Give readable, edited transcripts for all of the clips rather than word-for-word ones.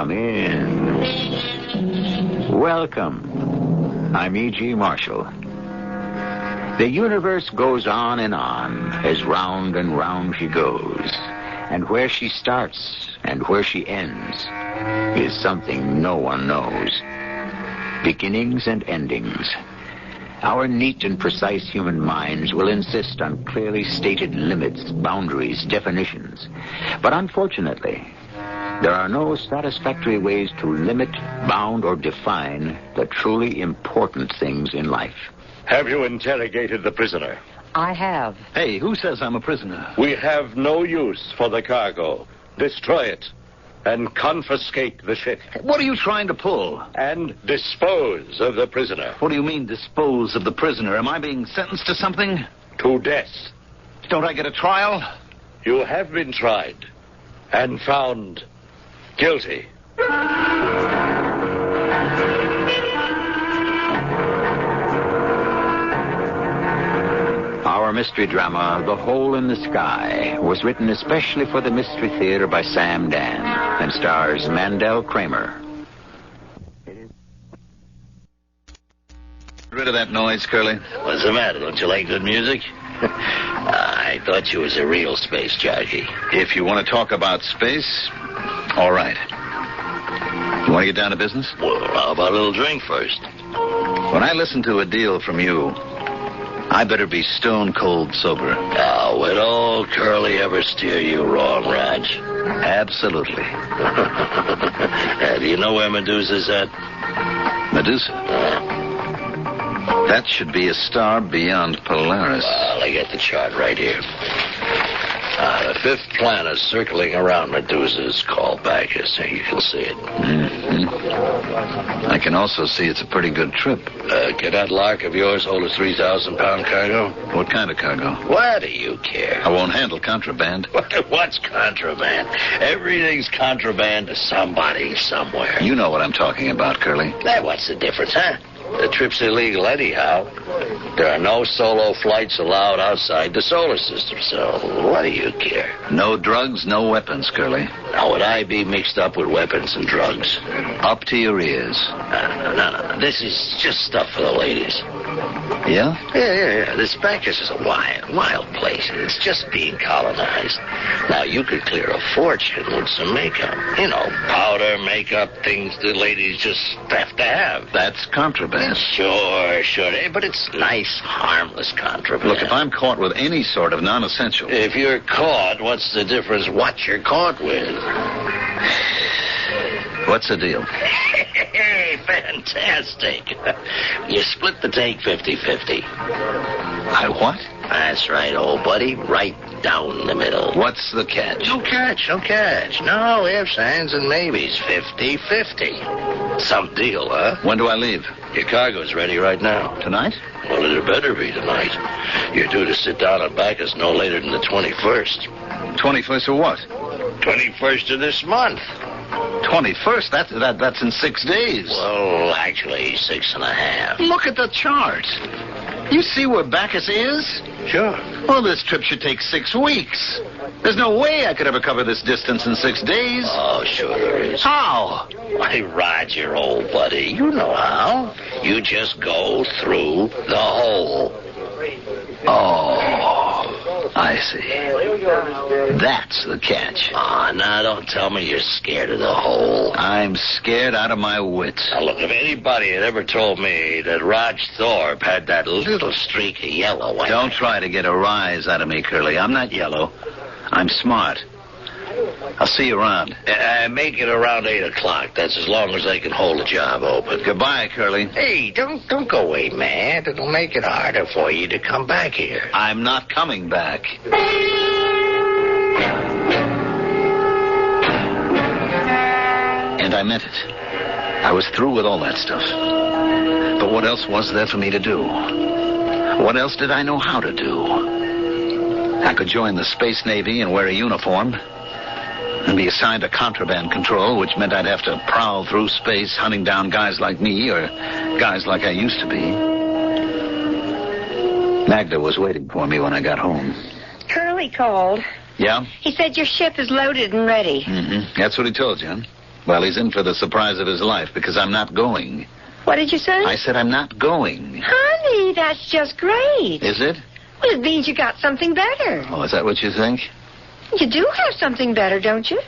Come in. Welcome. I'm E.G. Marshall. The universe goes on and on, as round and round she goes. And where she starts and where she ends is something no one knows. Beginnings and endings. Our neat and precise human minds will insist on clearly stated limits, boundaries, definitions. But unfortunately, there are no satisfactory ways to limit, bound, or define the truly important things in life. Have you interrogated the prisoner? I have. Hey, who says I'm a prisoner? We have no use for the cargo. Destroy it and confiscate the ship. What are you trying to pull? And dispose of the prisoner. What do you mean, dispose of the prisoner? Am I being sentenced to something? To death. Don't I get a trial? You have been tried and found guilty. Our mystery drama, The Hole in the Sky, was written especially for the Mystery Theater by Sam Dan and stars Mandel Kramer. Get rid of that noise, Curly. What's the matter? Don't you like good music? I thought you was a real space jockey. If you want to talk about space, all right. You want to get down to business? Well, how about a little drink first? When I listen to a deal from you, I better be stone cold sober. Oh, would old Curly ever steer you wrong, Raj? Absolutely. Do you know where Medusa's at? Medusa? That should be a star beyond Polaris. Well, I got the chart right here. The fifth planet circling around Medusa is called Bacchus. You can see it. Mm-hmm. I can also see it's a pretty good trip. Can that lark of yours hold a 3,000-pound cargo? What kind of cargo? Why do you care? I won't handle contraband. What's contraband? Everything's contraband to somebody somewhere. You know what I'm talking about, Curly. What's the difference, huh? The trip's illegal anyhow. There are no solo flights allowed outside the solar system, so what do you care? No drugs, no weapons, Curly. How would I be mixed up with weapons and drugs? Up to your ears. No. This is just stuff for the ladies. Yeah? Yeah. This Bacchus is a wild place. It's just being colonized. Now, you could clear a fortune with some makeup. You know, powder, makeup, things the ladies just have to have. That's contraband. Sure. But it's nice, harmless contraband. Look, if I'm caught with any sort of non-essential... If you're caught, what's the difference what you're caught with? What's the deal? Hey, fantastic. You split the take 50-50. I what? That's right, old buddy. Right down the middle. What's the catch? No catch. No ifs, ands, and maybes. 50-50. Some deal, huh? When do I leave? Your cargo's ready right now. Tonight? Well, it better be tonight. You're due to sit down on Bacchus no later than the 21st. 21st of what? 21st of this month. 21st? That's in 6 days. Well, actually, 6.5. Look at the chart. You see where Bacchus is? Sure. Well, this trip should take 6 weeks. There's no way I could ever cover this distance in 6 days. Oh, sure there is. How? Why, Roger, old buddy, you know how. You just go through the hole. Oh, I see. That's the catch. Oh, now don't tell me you're scared of the hole. I'm scared out of my wits. Now, look, if anybody had ever told me that Raj Thorpe had that little streak of yellow... Don't try to get a rise out of me, Curly. I'm not yellow. I'm smart. I'll see you around. Make it around 8 o'clock. That's as long as they can hold the job open. Goodbye, Curly. Hey, don't go away, man. It'll make it harder for you to come back here. I'm not coming back. And I meant it. I was through with all that stuff. But what else was there for me to do? What else did I know how to do? I could join the Space Navy and wear a uniform and be assigned to contraband control, which meant I'd have to prowl through space hunting down guys like me or guys like I used to be. Magda was waiting for me when I got home. Curly called. Yeah? He said your ship is loaded and ready. Mm-hmm. That's what he told you, huh? Well, he's in for the surprise of his life because I'm not going. What did you say? I said I'm not going. Honey, that's just great. Is it? Well, it means you got something better. Oh, is that what you think? You do have something better, don't you?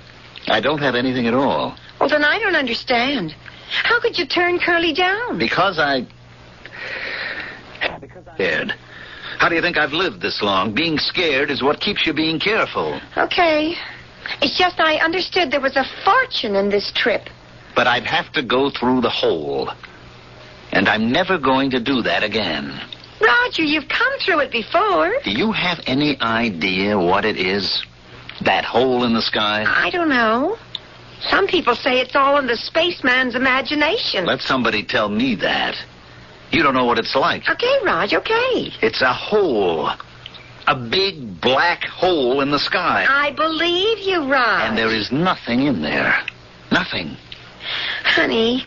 I don't have anything at all. Well, then I don't understand. How could you turn Curly down? Because I'm scared. How do you think I've lived this long? Being scared is what keeps you being careful. Okay. It's just I understood there was a fortune in this trip. But I'd have to go through the hole. And I'm never going to do that again. Roger, you've come through it before. Do you have any idea what it is? That hole in the sky? I don't know. Some people say it's all in the spaceman's imagination. Let somebody tell me that. You don't know what it's like. Okay, Raj, okay. It's a hole. A big black hole in the sky. I believe you, Raj. And there is nothing in there. Nothing. Honey,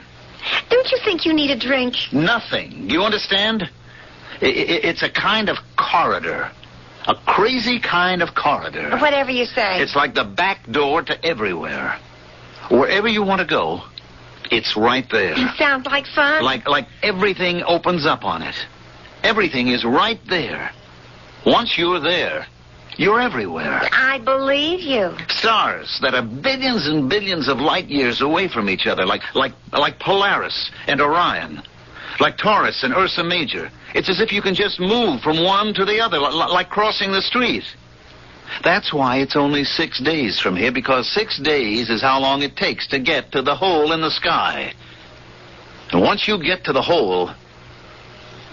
don't you think you need a drink? Nothing. You understand? It's a kind of corridor. A crazy kind of corridor. Whatever you say. It's like the back door to everywhere. Wherever you want to go, it's right there. Sounds like fun. Like everything opens up on it. Everything is right there. Once you're there, you're everywhere. I believe you. Stars that are billions and billions of light years away from each other, like Polaris and Orion, like Taurus and Ursa Major. It's as if you can just move from one to the other, like crossing the street. That's why it's only 6 days from here, because 6 days is how long it takes to get to the hole in the sky. And once you get to the hole,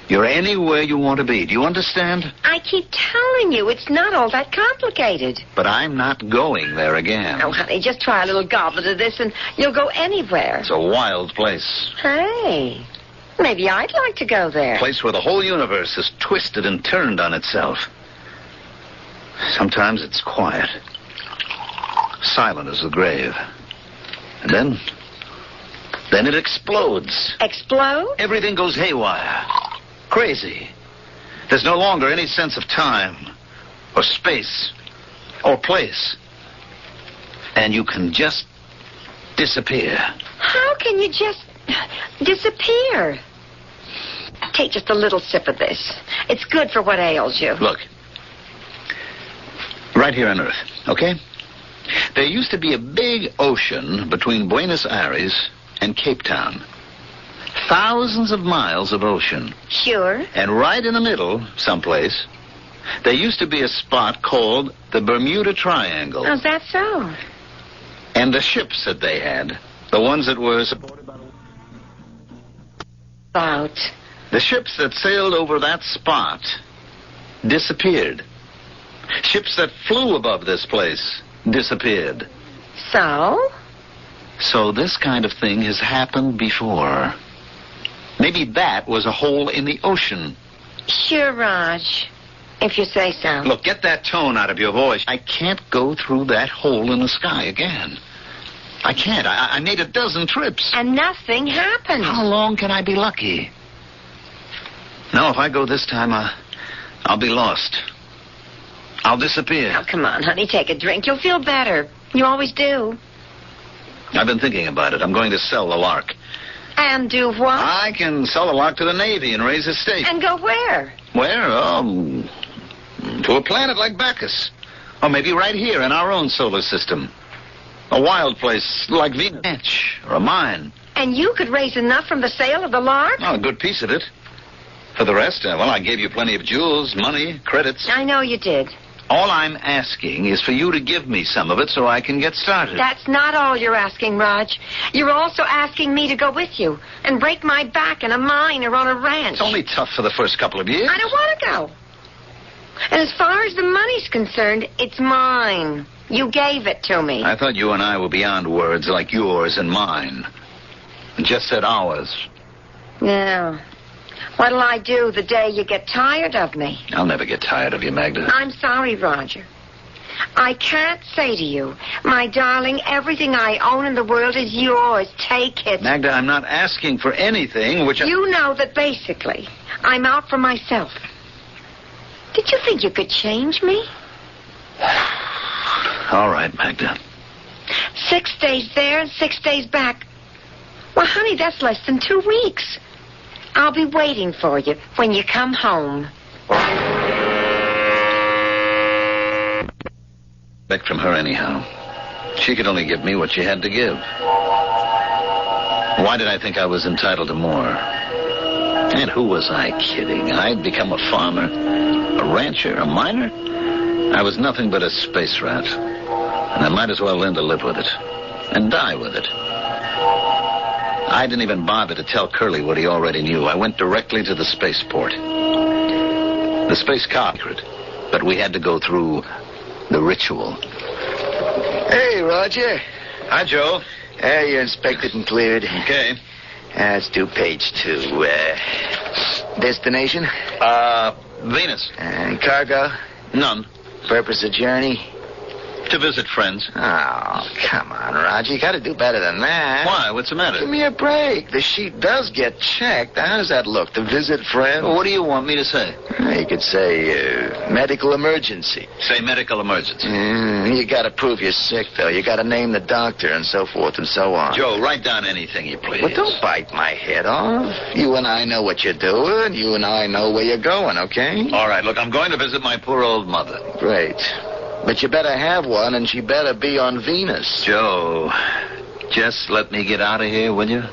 you're anywhere you want to be. Do you understand? I keep telling you, it's not all that complicated. But I'm not going there again. Oh, honey, just try a little goblet of this and you'll go anywhere. It's a wild place. Hey, maybe I'd like to go there. A place where the whole universe is twisted and turned on itself. Sometimes it's quiet. Silent as the grave. And then it explodes. Explode? Everything goes haywire. Crazy. There's no longer any sense of time or space or place. And you can just disappear. How can you just disappear? Take just a little sip of this. It's good for what ails you. Look. Right here on Earth, okay? There used to be a big ocean between Buenos Aires and Cape Town. Thousands of miles of ocean. Sure. And right in the middle, someplace, there used to be a spot called the Bermuda Triangle. How's that so? And the ships that they had, the ones that were supported by the ships that sailed over that spot disappeared. Ships that flew above this place disappeared. So? So this kind of thing has happened before. Maybe that was a hole in the ocean. Sure, Raj. If you say so. Look, get that tone out of your voice. I can't go through that hole in the sky again. I can't. I made a dozen trips. And nothing happened. How long can I be lucky? No, if I go this time, I'll be lost. I'll disappear. Oh, come on, honey. Take a drink. You'll feel better. You always do. I've been thinking about it. I'm going to sell the Lark. And do what? I can sell the Lark to the Navy and raise a stake. And go where? Where? To a planet like Bacchus. Or maybe right here in our own solar system. A wild place like Venus. Ranch or a mine. And you could raise enough from the sale of the Lark? Oh, a good piece of it. For the rest, well, I gave you plenty of jewels, money, credits. I know you did. All I'm asking is for you to give me some of it so I can get started. That's not all you're asking, Raj. You're also asking me to go with you and break my back in a mine or on a ranch. It's only tough for the first couple of years. I don't want to go. And as far as the money's concerned, it's mine. You gave it to me. I thought you and I were beyond words like yours and mine. Just said ours. No. What'll I do the day you get tired of me? I'll never get tired of you, Magda. I'm sorry, Roger. I can't say to you, my darling, everything I own in the world is yours. Take it. Magda, I'm not asking for anything which You know that basically, I'm out for myself. Did you think you could change me? All right, Magda. 6 days there and 6 days back. Well, honey, that's less than 2 weeks. I'll be waiting for you when you come home. Back from her anyhow. She could only give me what she had to give. Why did I think I was entitled to more? And who was I kidding? I'd become a farmer, a rancher, a miner. I was nothing but a space rat. And I might as well learn to live with it. And die with it. I didn't even bother to tell Curly what he already knew. I went directly to the spaceport. The space secret. But we had to go through the ritual. Hey, Roger. Hi, Joe. You're inspected and cleared. Okay. Let's do page 2. Destination? Venus. And cargo? None. Purpose of journey? To visit friends. Oh, come on, Roger. You got to do better than that. Why? What's the matter? Give me a break. The sheet does get checked. How does that look? To visit friends? Well, what do you want me to say? You could say medical emergency. Say medical emergency. You got to prove you're sick, though. You got to name the doctor and so forth and so on. Joe, write down anything you please. Well, don't bite my head off. You and I know what you're doing. You and I know where you're going, okay? All right, look, I'm going to visit my poor old mother. Great. But you better have one, and she better be on Venus. Joe, just let me get out of here, will you?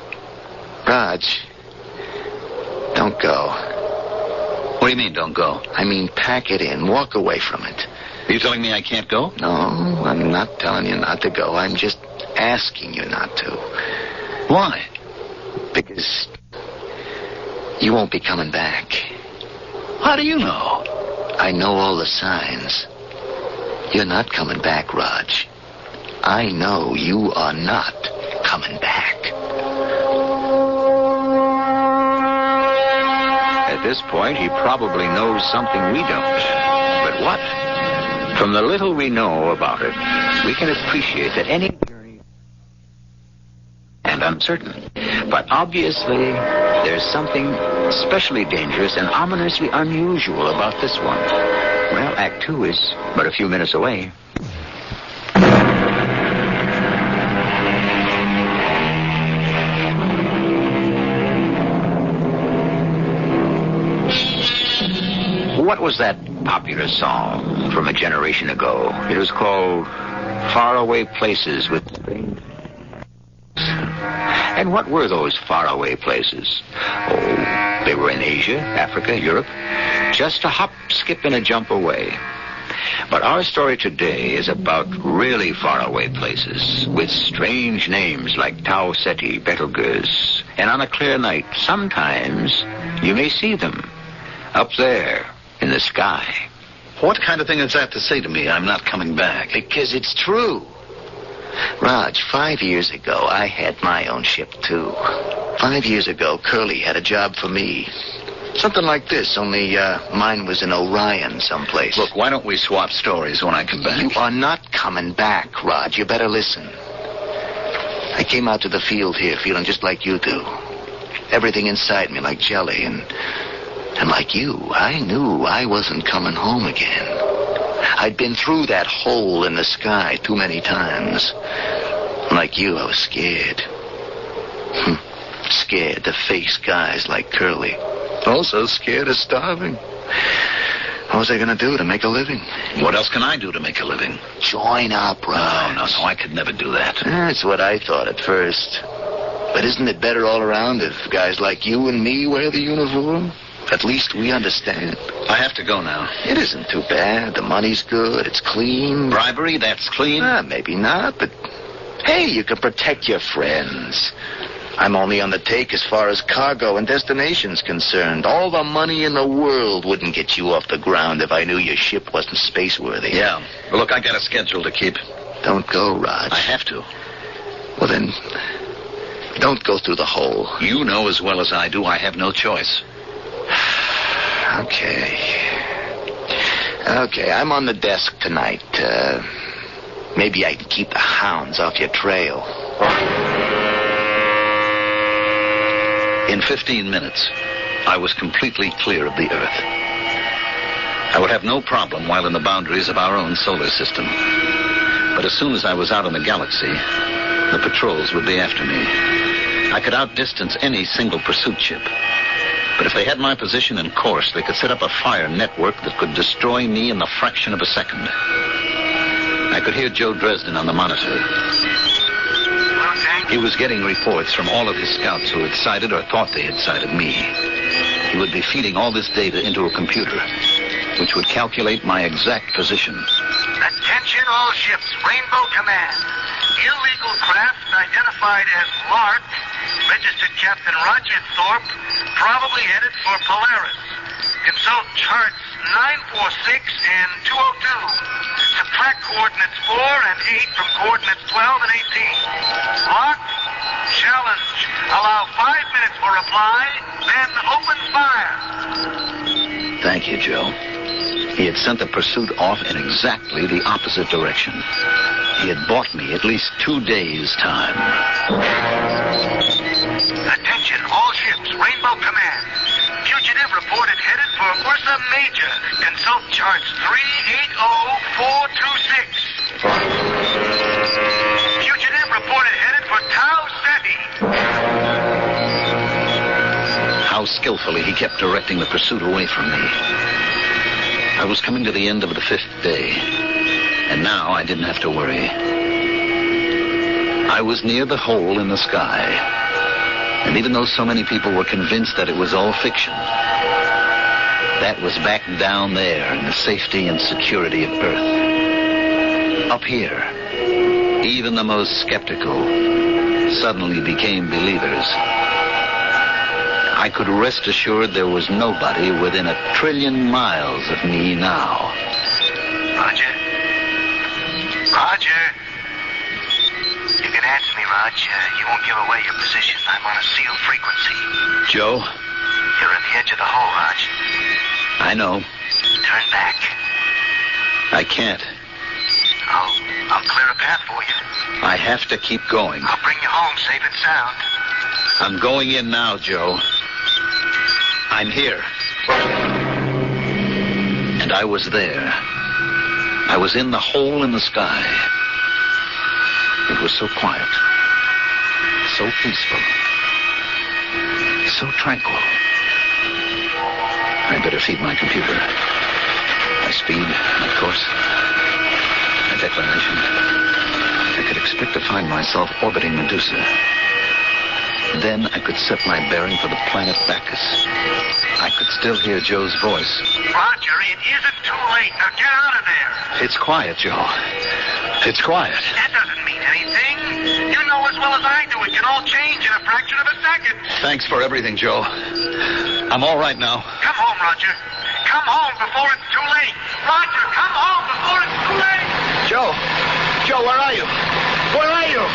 Raj, don't go. What do you mean, don't go? I mean, pack it in. Walk away from it. Are you telling me I can't go? No, I'm not telling you not to go. I'm just asking you not to. Why? Because you won't be coming back. How do you know? I know all the signs. You're not coming back, Raj. I know you are not coming back. At this point, he probably knows something we don't. But what? From the little we know about it, we can appreciate that any journey and uncertain. But obviously, there's something especially dangerous and ominously unusual about this one. Well, Act 2 is but a few minutes away. What was that popular song from a generation ago? It was called Faraway Places with Strange. And what were those faraway places? Oh, they were in Asia, Africa, Europe. Just a hop, skip, and a jump away. But our story today is about really faraway places with strange names like Tau Ceti, Betelgeuse. And on a clear night, sometimes you may see them up there in the sky. What kind of thing is that to say to me? I'm not coming back. Because it's true. Raj, 5 years ago, I had my own ship, too. 5 years ago, Curly had a job for me. Something like this, only mine was in Orion someplace. Look, why don't we swap stories when I come back? You are not coming back, Raj. You better listen. I came out to the field here feeling just like you do. Everything inside me like jelly, and like you, I knew I wasn't coming home again. I'd been through that hole in the sky too many times. Like you, I was scared. Scared to face guys like Curly. Also scared of starving. What was I going to do to make a living? What else can I do to make a living? Join up, Raj. No, I could never do that. That's what I thought at first. But isn't it better all around if guys like you and me wear the uniform? At least we understand. I have to go now. It isn't too bad. The money's good. It's clean. Bribery, that's clean? Maybe not, but hey, you can protect your friends. I'm only on the take as far as cargo and destination's concerned. All the money in the world wouldn't get you off the ground if I knew your ship wasn't spaceworthy. Yeah. Well, look, I got a schedule to keep. Don't go, Raj. I have to. Well, then, don't go through the hole. You know as well as I do I have no choice. Okay, I'm on the desk tonight. Maybe I can keep the hounds off your trail. In 15 minutes, I was completely clear of the Earth. I would have no problem while in the boundaries of our own solar system. But as soon as I was out in the galaxy, the patrols would be after me. I could outdistance any single pursuit ship. But if they had my position and course, they could set up a fire network that could destroy me in the fraction of a second. I could hear Joe Dresden on the monitor. He was getting reports from all of his scouts who had sighted or thought they had sighted me. He would be feeding all this data into a computer, which would calculate my exact position. Attention all ships, Rainbow Command. Illegal craft identified as Lark, registered Captain Roger Thorpe, probably headed for Polaris. Consult charts 946 and 202. Subtract coordinates 4 and 8 from coordinates 12 and 18. Lock, challenge. Allow 5 minutes for reply, then open fire. Thank you, Joe. He had sent the pursuit off in exactly the opposite direction. He had bought me at least 2 days' time. Attention, all ships, Rainbow Command. Fugitive reported headed for Ursa Major. Consult charts 380426. Fugitive reported headed for Tau Ceti. How skillfully he kept directing the pursuit away from me. I was coming to the end of the 5th day, and now I didn't have to worry. I was near the hole in the sky, and even though so many people were convinced that it was all fiction, that was back down there in the safety and security of Earth. Up here, even the most skeptical suddenly became believers. I could rest assured there was nobody within 1 trillion miles of me now. Roger. Roger. You can answer me, Rog. You won't give away your position. I'm on a sealed frequency. Joe? You're at the edge of the hole, Rog. I know. Turn back. I can't. I'll clear a path for you. I have to keep going. I'll bring you home safe and sound. I'm going in now, Joe. I'm here. And I was there. I was in the hole in the sky. It was so quiet. So peaceful. So tranquil. I better feed my computer. My speed, my course, my declination. I could expect to find myself orbiting Medusa. Then I could set my bearing for the planet Bacchus. I could still hear Joe's voice. Roger, it isn't too late. Now get out of there. It's quiet, Joe. It's quiet. That doesn't mean anything. You know as well as I do it can all change in a fraction of a second. Thanks for everything, Joe. I'm all right now. Come home, Roger. Come home before it's too late. Roger, come home before it's too late. Joe! Joe, where are you? Where are you?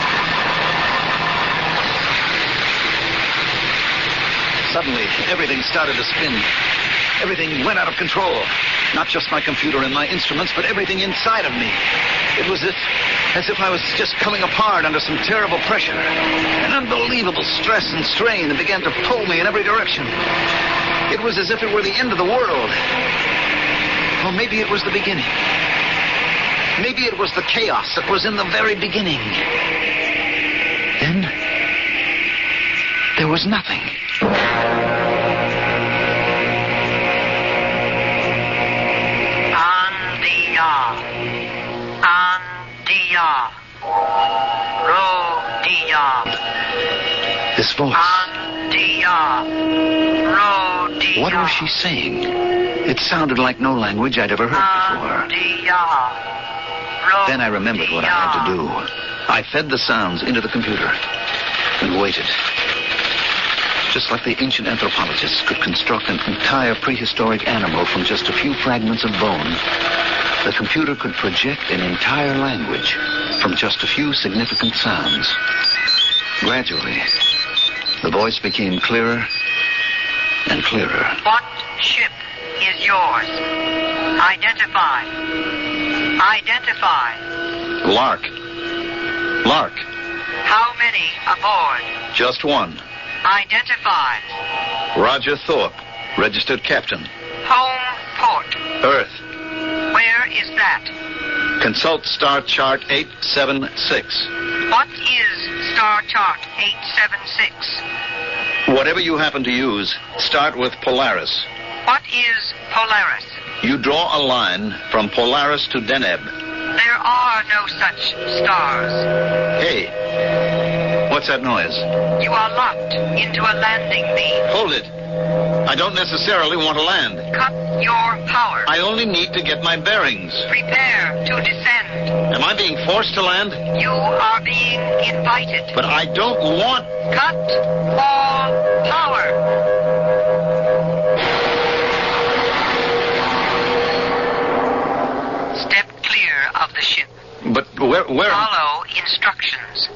Suddenly, everything started to spin. Everything went out of control. Not just my computer and my instruments, but everything inside of me. It was as if I was just coming apart under some terrible pressure. An unbelievable stress and strain that began to pull me in every direction. It was as if it were the end of the world. Or maybe it was the beginning. Maybe it was the chaos that was in the very beginning. Then, there was nothing. Andia. Rodia. This voice. Andia. Rodia. What was she saying? It sounded like no language I'd ever heard before. Then I remembered what I had to do. I fed the sounds into the computer and waited. Just like the ancient anthropologists could construct an entire prehistoric animal from just a few fragments of bone, the computer could project an entire language from just a few significant sounds. Gradually, the voice became clearer and clearer. What ship is yours? Identify. Identify. Lark. Lark. How many aboard? Just one. Identify. Roger Thorpe, registered captain. Home port. Earth. Where is that? Consult Star Chart 876. What is Star Chart 876? Whatever you happen to use, start with Polaris. What is Polaris? You draw a line from Polaris to Deneb. There are no such stars. Hey, what's that noise? You are locked into a landing beam. Hold it. I don't necessarily want to land. Cut your power. I only need to get my bearings. Prepare to descend. Am I being forced to land? You are being invited. But I don't want... Cut all power. Step clear of the ship. But where... Follow instructions.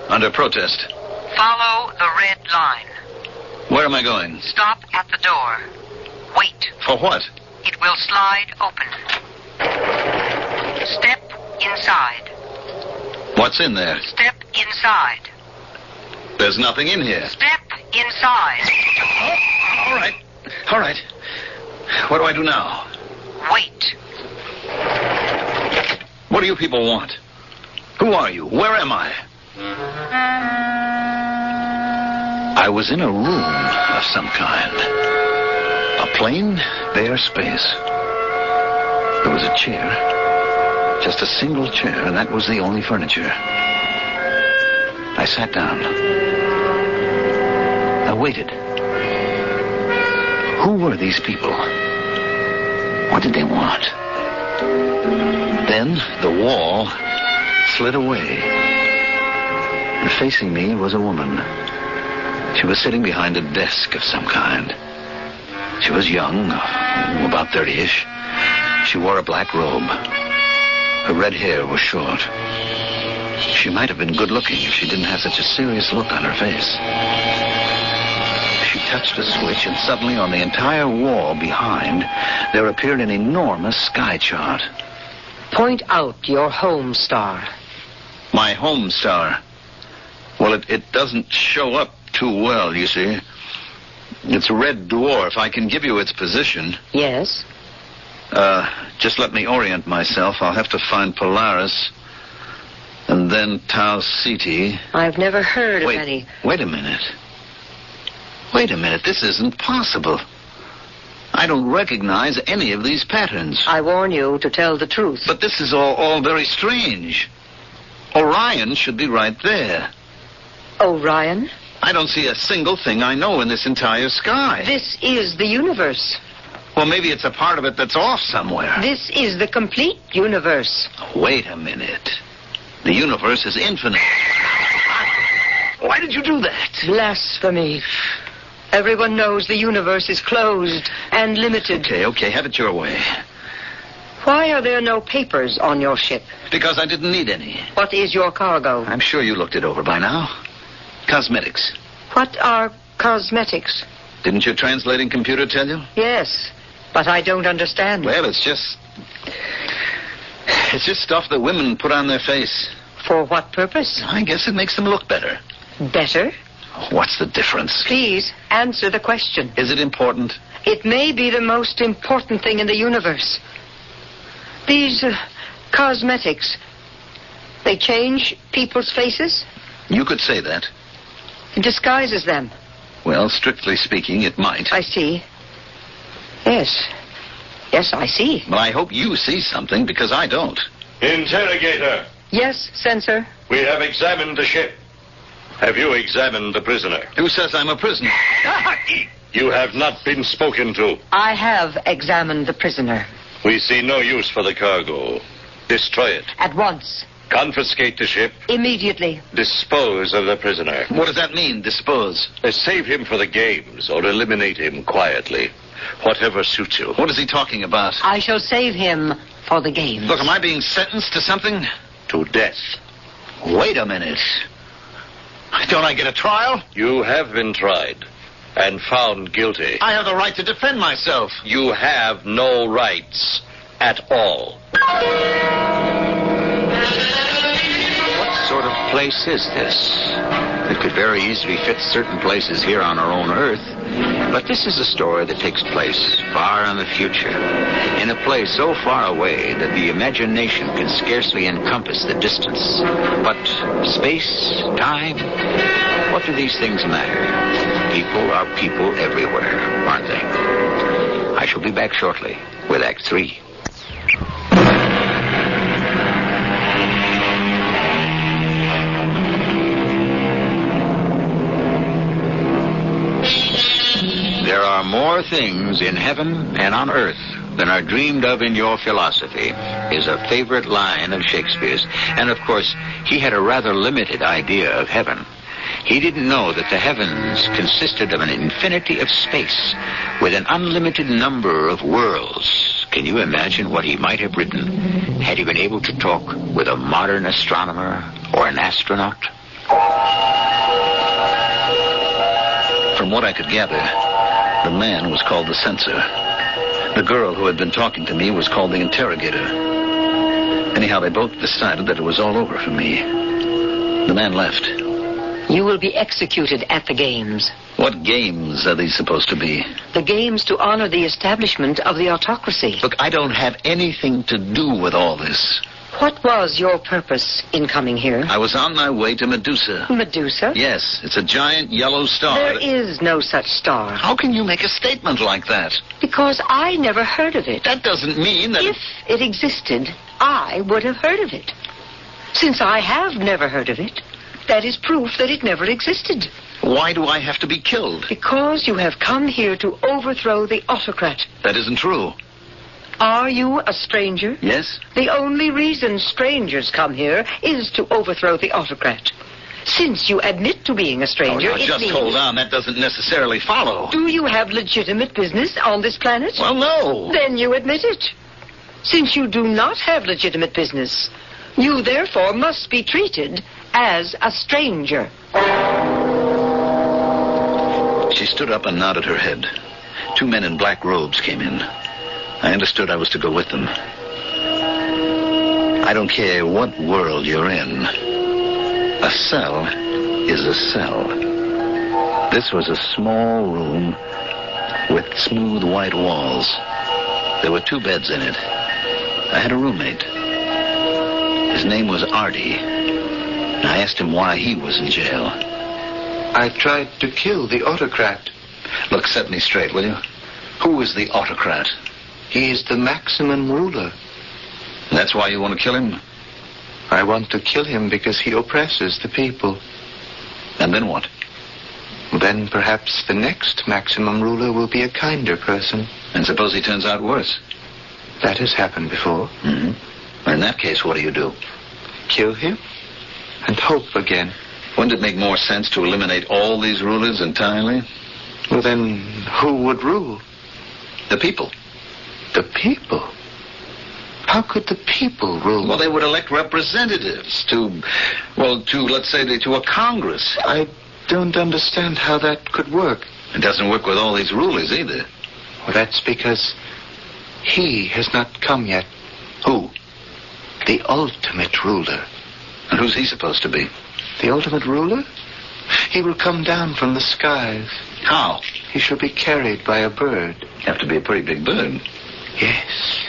Under protest. Follow the red line. Where am I going? Stop at the door. Wait. For what? It will slide open. Step inside. What's in there? Step inside. There's nothing in here. Step inside. Oh, all right. All right. What do I do now? Wait. What do you people want? Who are you? Where am I? I was in a room of some kind. A plain, bare space. There was a chair. Just a single chair, and that was the only furniture. I sat down. I waited. Who were these people? What did they want? Then the wall slid away. And facing me was a woman. She was sitting behind a desk of some kind. She was young, about 30-ish. She wore a black robe. Her red hair was short. She might have been good-looking if she didn't have such a serious look on her face. She touched a switch, and suddenly on the entire wall behind, there appeared an enormous sky chart. Point out your home star. My home star? Well, it doesn't show up too well, you see. It's a red dwarf. I can give you its position. Yes? Just let me orient myself. I'll have to find Polaris. And then Tau Ceti. I've never heard of any... Wait a minute. Wait a minute. This isn't possible. I don't recognize any of these patterns. I warn you to tell the truth. But this is all very strange. Orion should be right there. Orion? I don't see a single thing I know in this entire sky. This is the universe. Well, maybe it's a part of it that's off somewhere. This is the complete universe. Wait a minute. The universe is infinite. Why did you do that? Blasphemy. Everyone knows the universe is closed and limited. Okay, have it your way. Why are there no papers on your ship? Because I didn't need any. What is your cargo? I'm sure you looked it over by now. Cosmetics. What are cosmetics? Didn't your translating computer tell you? Yes, but I don't understand. Well, it's just stuff that women put on their face. For what purpose? I guess it makes them look better. Better? What's the difference? Please, answer the question. Is it important? It may be the most important thing in the universe. These cosmetics, they change people's faces? You could say that. It disguises them. Well, strictly speaking, it might. I see. Yes. Yes, I see. But I hope you see something, because I don't. Interrogator. Yes, censor. We have examined the ship. Have you examined the prisoner? Who says I'm a prisoner? You have not been spoken to. I have examined the prisoner. We see no use for the cargo. Destroy it. At once. Confiscate the ship. Immediately. Dispose of the prisoner. What does that mean, dispose? Save him for the games or eliminate him quietly. Whatever suits you. What is he talking about? I shall save him for the games. Look, am I being sentenced to something? To death. Wait a minute. Don't I get a trial? You have been tried and found guilty. I have the right to defend myself. You have no rights at all. What sort of place is this? It could very easily fit certain places here on our own Earth, but this is a story that takes place far in the future, in a place so far away that the imagination can scarcely encompass the distance. But space, time, what do these things matter? People are people everywhere, aren't they? I shall be back shortly with Act 3. There are more things in heaven and on earth than are dreamed of in your philosophy, is a favorite line of Shakespeare's. And of course, he had a rather limited idea of heaven. He didn't know that the heavens consisted of an infinity of space with an unlimited number of worlds. Can you imagine what he might have written had he been able to talk with a modern astronomer or an astronaut? From what I could gather, the man was called the censor. The girl who had been talking to me was called the interrogator. Anyhow, they both decided that it was all over for me. The man left. You will be executed at the games. What games are these supposed to be? The games to honor the establishment of the autocracy. Look, I don't have anything to do with all this. What was your purpose in coming here? I was on my way to Medusa. Medusa? Yes, it's a giant yellow star. There is no such star. How can you make a statement like that? Because I never heard of it. That doesn't mean that... If it existed, I would have heard of it. Since I have never heard of it, that is proof that it never existed. Why do I have to be killed? Because you have come here to overthrow the autocrat. That isn't true. Are you a stranger? Yes. The only reason strangers come here is to overthrow the autocrat. Since you admit to being a stranger, now, just hold on. That doesn't necessarily follow. Do you have legitimate business on this planet? Well, no. Then you admit it. Since you do not have legitimate business, you therefore must be treated as a stranger. She stood up and nodded her head. 2 men in black robes came in. I understood I was to go with them. I don't care what world you're in. A cell is a cell. This was a small room with smooth white walls. There were 2 beds in it. I had a roommate. His name was Artie. I asked him why he was in jail. I tried to kill the autocrat. Look, set me straight, will you? Who is the autocrat? He is the maximum ruler. That's why you want to kill him? I want to kill him because he oppresses the people. And then what? Then perhaps the next maximum ruler will be a kinder person. And suppose he turns out worse? That has happened before. Mm-hmm. In that case, what do you do? Kill him and hope again. Wouldn't it make more sense to eliminate all these rulers entirely? Well, then who would rule? The people. The people? How could the people rule? Well, they would elect representatives to, let's say, to a Congress. I don't understand how that could work. It doesn't work with all these rulers either. Well, that's because he has not come yet. Who? The ultimate ruler. And who's he supposed to be? The ultimate ruler? He will come down from the skies. How? He shall be carried by a bird. Have to be a pretty big bird. Yes.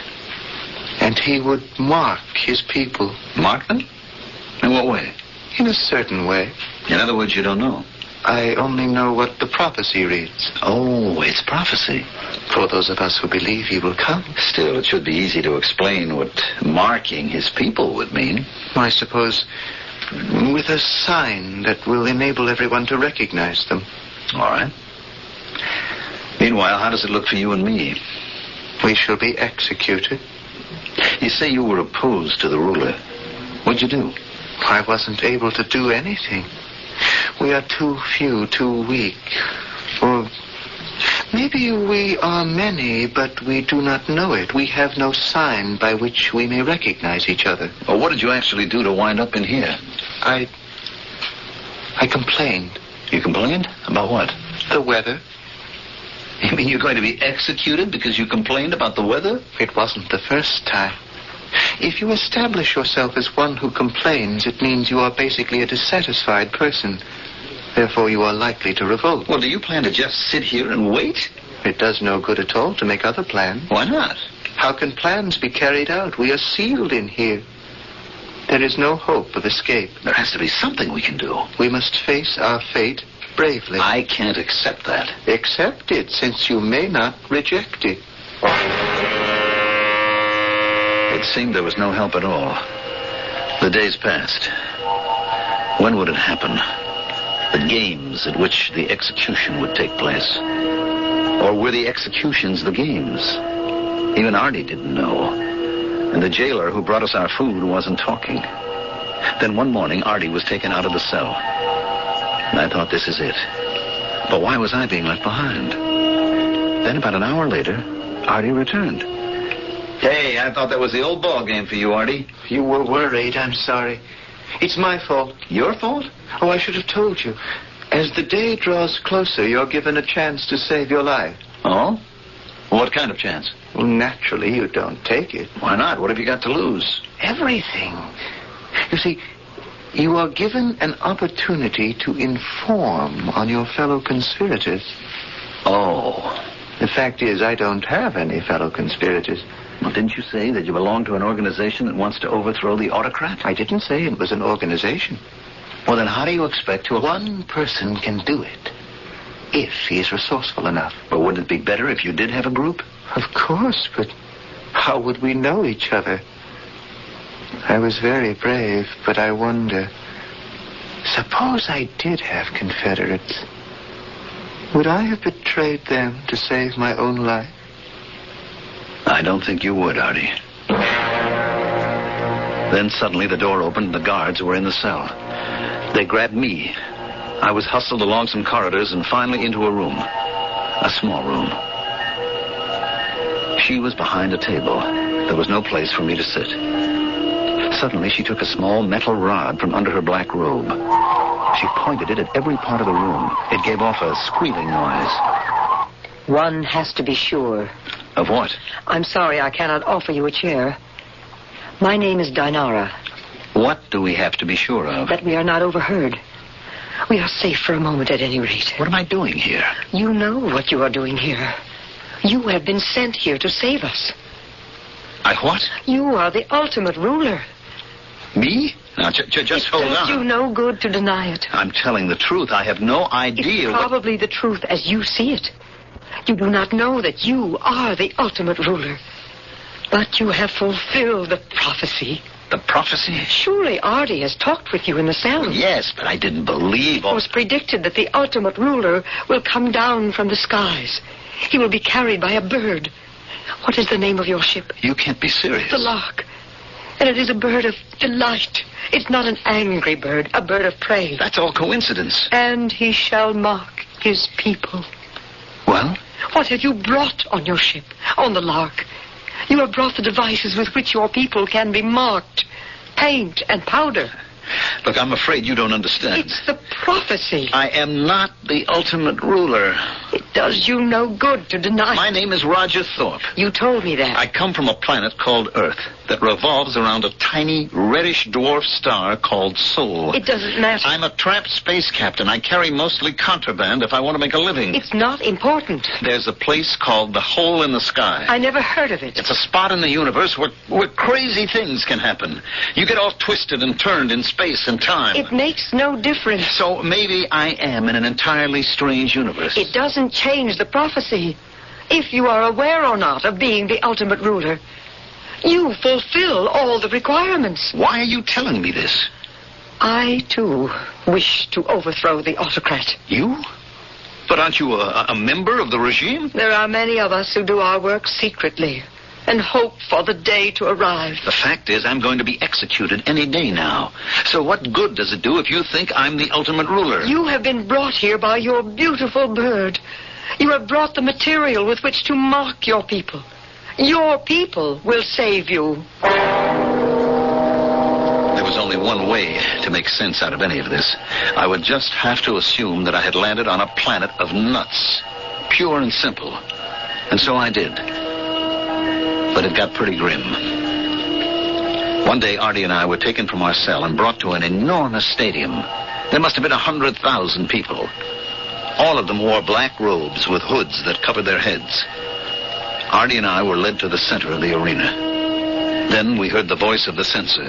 And he would mark his people. Mark them? In what way? In a certain way. In other words, you don't know. I only know what the prophecy reads. Oh, it's prophecy. For those of us who believe he will come. Still, it should be easy to explain what marking his people would mean. I suppose with a sign that will enable everyone to recognize them. All right. Meanwhile, how does it look for you and me? We shall be executed. You say you were opposed to the ruler. What'd you do? I wasn't able to do anything. We are too few, too weak. Or maybe we are many, but we do not know it. We have no sign by which we may recognize each other. Well, what did you actually do to wind up in here? I complained. You complained? About what? The weather. You mean you're going to be executed because you complained about the weather? It wasn't the first time. If you establish yourself as one who complains, it means you are basically a dissatisfied person. Therefore, you are likely to revolt. Well, do you plan to just sit here and wait? It does no good at all to make other plans. Why not? How can plans be carried out? We are sealed in here. There is no hope of escape. There has to be something we can do. We must face our fate bravely. I can't accept that. Accept it, since you may not reject it. It seemed there was no help at all. The days passed. When would it happen? The games at which the execution would take place. Or were the executions the games? Even Artie didn't know. And the jailer who brought us our food wasn't talking. Then one morning, Artie was taken out of the cell. And I thought, this is it. But why was I being left behind? Then about an hour later, Artie returned. Hey, I thought that was the old ball game for you, Artie. You were worried. I'm sorry. It's my fault. Your fault? Oh, I should have told you. As the day draws closer, you're given a chance to save your life. Oh? What kind of chance? Well, naturally, you don't take it. Why not? What have you got to lose? Everything. You see, you are given an opportunity to inform on your fellow conspirators. Oh. The fact is, I don't have any fellow conspirators. Well, didn't you say that you belong to an organization that wants to overthrow the autocrat? I didn't say it was an organization. Well, then how do you expect to... One person can do it, if he is resourceful enough. But wouldn't it be better if you did have a group? Of course, but how would we know each other? I was very brave, but I wonder... Suppose I did have Confederates. Would I have betrayed them to save my own life? I don't think you would, Artie. Then suddenly the door opened and the guards were in the cell. They grabbed me. I was hustled along some corridors and finally into a room. A small room. She was behind a table. There was no place for me to sit. Suddenly she took a small metal rod from under her black robe. She pointed it at every part of the room. It gave off a squealing noise. One has to be sure. Of what? I'm sorry I cannot offer you a chair. My name is Dinara. What do we have to be sure of? That we are not overheard. We are safe for a moment at any rate. What am I doing here? You know what you are doing here. You have been sent here to save us. I what? You are the ultimate ruler. Me? Now, just hold on. It does you no good to deny it. I'm telling the truth. I have no idea It's probably the truth as you see it. You do not know that you are the ultimate ruler. But you have fulfilled the prophecy. The prophecy? Surely Artie has talked with you in the cell. Yes, but I didn't believe... It was predicted that the ultimate ruler will come down from the skies. He will be carried by a bird. What is the name of your ship? You can't be serious. The Lark. And it is a bird of delight. It's not an angry bird, a bird of prey. That's all coincidence. And he shall mark his people. Well? What have you brought on your ship, on the Lark? You have brought the devices with which your people can be marked. Paint and powder. Look, I'm afraid you don't understand. It's the prophecy. I am not the ultimate ruler. It does you no good to deny. My name is Roger Thorpe. You told me that. I come from a planet called Earth that revolves around a tiny reddish dwarf star called Sol. It doesn't matter. I'm a tramp space captain. I carry mostly contraband if I want to make a living. It's not important. There's a place called the Hole in the Sky. I never heard of it. It's a spot in the universe where crazy things can happen. You get all twisted and turned in space and time. It makes no difference. So maybe I am in an entirely strange universe. It doesn't change the prophecy. If you are aware or not of being the ultimate ruler, you fulfill all the requirements. Why are you telling me this? I, too, wish to overthrow the autocrat. You? But aren't you a member of the regime? There are many of us who do our work secretly and hope for the day to arrive. The fact is, I'm going to be executed any day now. So what good does it do if you think I'm the ultimate ruler? You have been brought here by your beautiful bird. You have brought the material with which to mark your people. Your people will save you. There was only one way to make sense out of any of this. I would just have to assume that I had landed on a planet of nuts. Pure and simple. And so I did. But it got pretty grim. One day, Artie and I were taken from our cell and brought to an enormous stadium. There must have been 100,000 people. All of them wore black robes with hoods that covered their heads. Artie and I were led to the center of the arena. Then we heard the voice of the censor.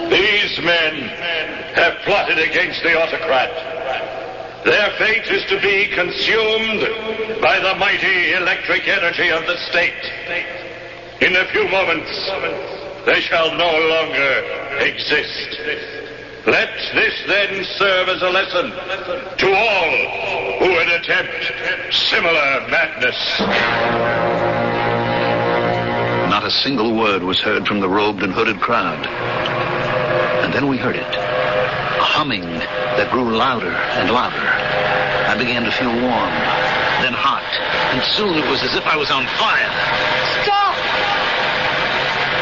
These men have plotted against the autocrat. Their fate is to be consumed by the mighty electric energy of the state. In a few moments, they shall no longer exist. Let this then serve as a lesson to all who would attempt similar madness. Not a single word was heard from the robed and hooded crowd. And then we heard it. A humming that grew louder and louder. I began to feel warm, then hot, and soon it was as if I was on fire. Stop!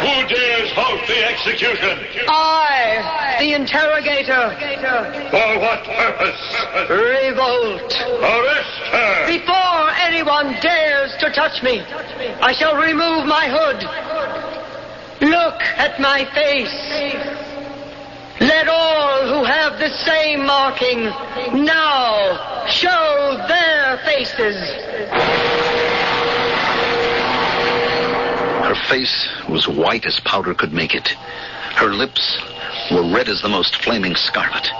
Who dares halt the execution? I, the interrogator. For what purpose? Revolt. Arrest her! Before anyone dares to touch me, I shall remove my hood. Look at my face. Let all who have the same marking now show their faces. Her face was white as powder could make it. Her lips were red as the most flaming scarlet.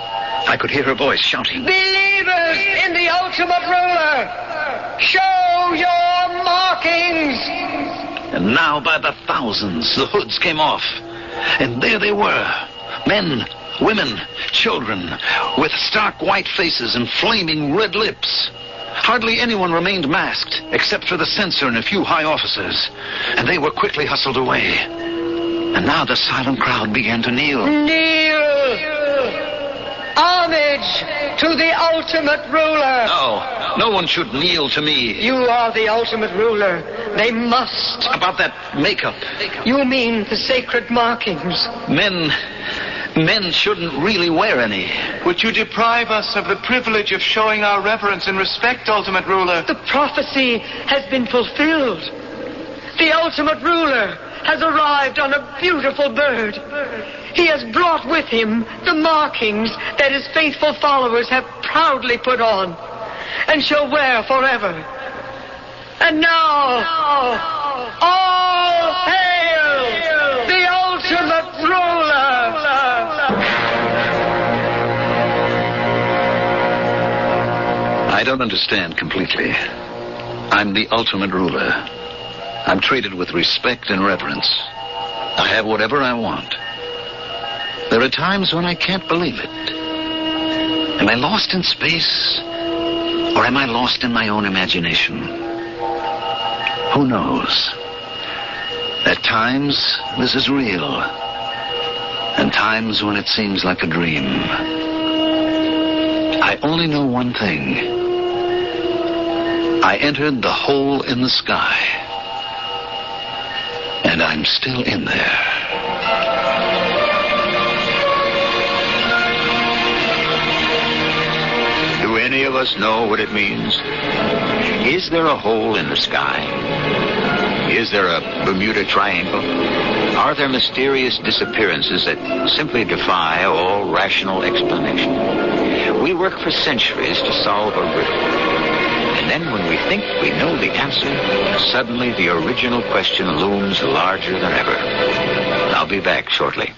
I could hear her voice shouting, Believers in the ultimate ruler, show your markings. And now by the thousands, the hoods came off. And there they were. Men, women, children, with stark white faces and flaming red lips. Hardly anyone remained masked, except for the censor and a few high officers. And they were quickly hustled away. And now the silent crowd began to kneel. Kneel! Homage to the ultimate ruler. No one should kneel to me. You are the ultimate ruler. They must. About that makeup. You mean the sacred markings. Men shouldn't really wear any. Would you deprive us of the privilege of showing our reverence and respect, ultimate ruler? The prophecy has been fulfilled. The ultimate ruler has arrived on a beautiful bird. He has brought with him the markings that his faithful followers have proudly put on and shall wear forever. And now, all hail the ultimate ruler! I don't understand completely. I'm the ultimate ruler. I'm treated with respect and reverence. I have whatever I want. There are times when I can't believe it. Am I lost in space? Or am I lost in my own imagination? Who knows? At times, this is real. And times when it seems like a dream. I only know one thing. I entered the hole in the sky. And I'm still in there. Do any of us know what it means? Is there a hole in the sky? Is there a Bermuda Triangle? Are there mysterious disappearances that simply defy all rational explanation? We work for centuries to solve a riddle. And then when we think we know the answer, suddenly the original question looms larger than ever. I'll be back shortly.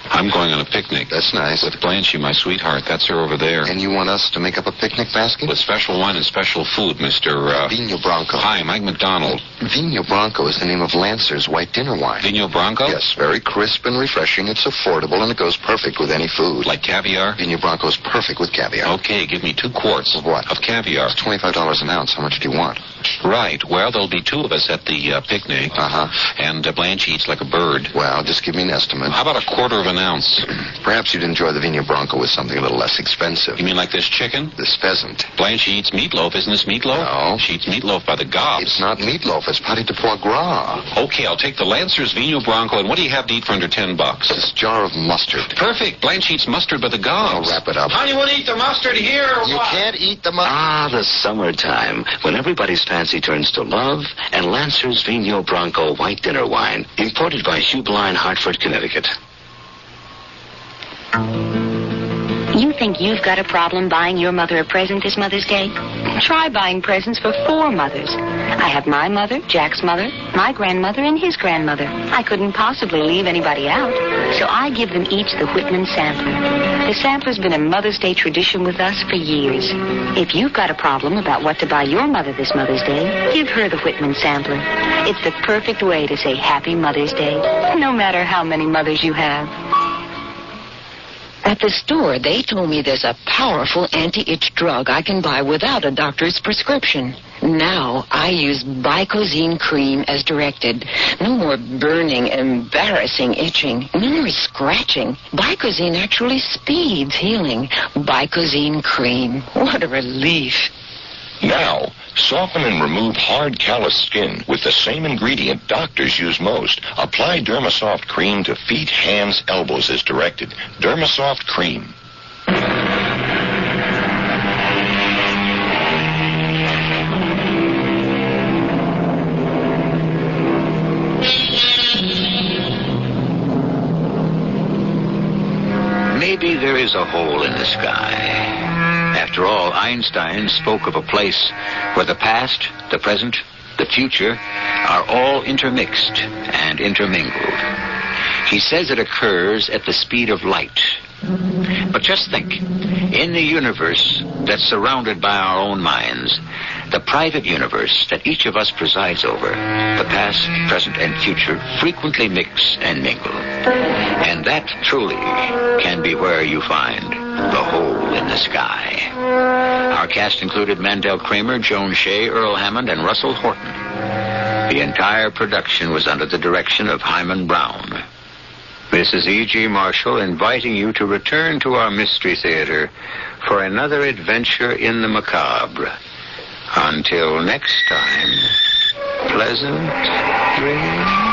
I'm going on a picnic. That's nice. With Blanchie, my sweetheart. That's her over there. And you want us to make up a picnic basket? With special wine and special food, Mr. Vino Blanco. Hi, Mike McDonald. Vino Blanco is the name of Lancer's white dinner wine. Vino Blanco? Yes, very crisp and refreshing. It's affordable, and it goes perfect with any food. Like caviar? Vino Blanco is perfect with caviar. Okay, give me 2 quarts. Of what? Of caviar. It's $25 an ounce. How much do you want? Right. Well, there'll be 2 of us at the picnic. Uh-huh. And Blanchie eats like a bird. Well, just give me an estimate. How about 1/4 an ounce. Perhaps you'd enjoy the Vino Bronco with something a little less expensive. You mean like this chicken? This pheasant. Blanche, she eats meatloaf. Isn't this meatloaf? No. She eats meatloaf by the gobs. It's not meatloaf. It's pâté de foie gras. Okay, I'll take the Lancer's Vino Bronco, and what do you have to eat for under $10? This jar of mustard. Perfect. Blanche eats mustard by the gobs. I'll wrap it up. Honey, want to eat the mustard here or You what? can't eat the mustard. Ah, the summertime, when everybody's fancy turns to love, and Lancer's Vino Bronco White Dinner Wine, imported by Hubeline, Hartford, Connecticut. You think you've got a problem buying your mother a present this Mother's Day? Try buying presents for 4 mothers. I have my mother, Jack's mother, my grandmother, and his grandmother. I couldn't possibly leave anybody out, so I give them each the Whitman sampler. The sampler's been a Mother's Day tradition with us for years. If you've got a problem about what to buy your mother this Mother's Day, give her the Whitman sampler. It's the perfect way to say Happy Mother's Day, no matter how many mothers you have. At the store, they told me there's a powerful anti-itch drug I can buy without a doctor's prescription. Now, I use Bicozine cream as directed. No more burning, embarrassing itching. No more scratching. Bicozine actually speeds healing. Bicozine cream. What a relief. Now, soften and remove hard, callous skin with the same ingredient doctors use most. Apply Dermasoft cream to feet, hands, elbows as directed. Dermasoft cream. Maybe there is a hole in the sky. After all, Einstein spoke of a place where the past, the present, the future are all intermixed and intermingled. He says it occurs at the speed of light. But just think, in the universe that's surrounded by our own minds, the private universe that each of us presides over, the past, present, and future frequently mix and mingle. And that truly can be where you find the hole in the sky. Our cast included Mandel Kramer, Joan Shea, Earl Hammond, and Russell Horton. The entire production was under the direction of Hyman Brown. This is E.G. Marshall inviting you to return to our Mystery Theater for another adventure in the macabre. Until next time, pleasant dreams.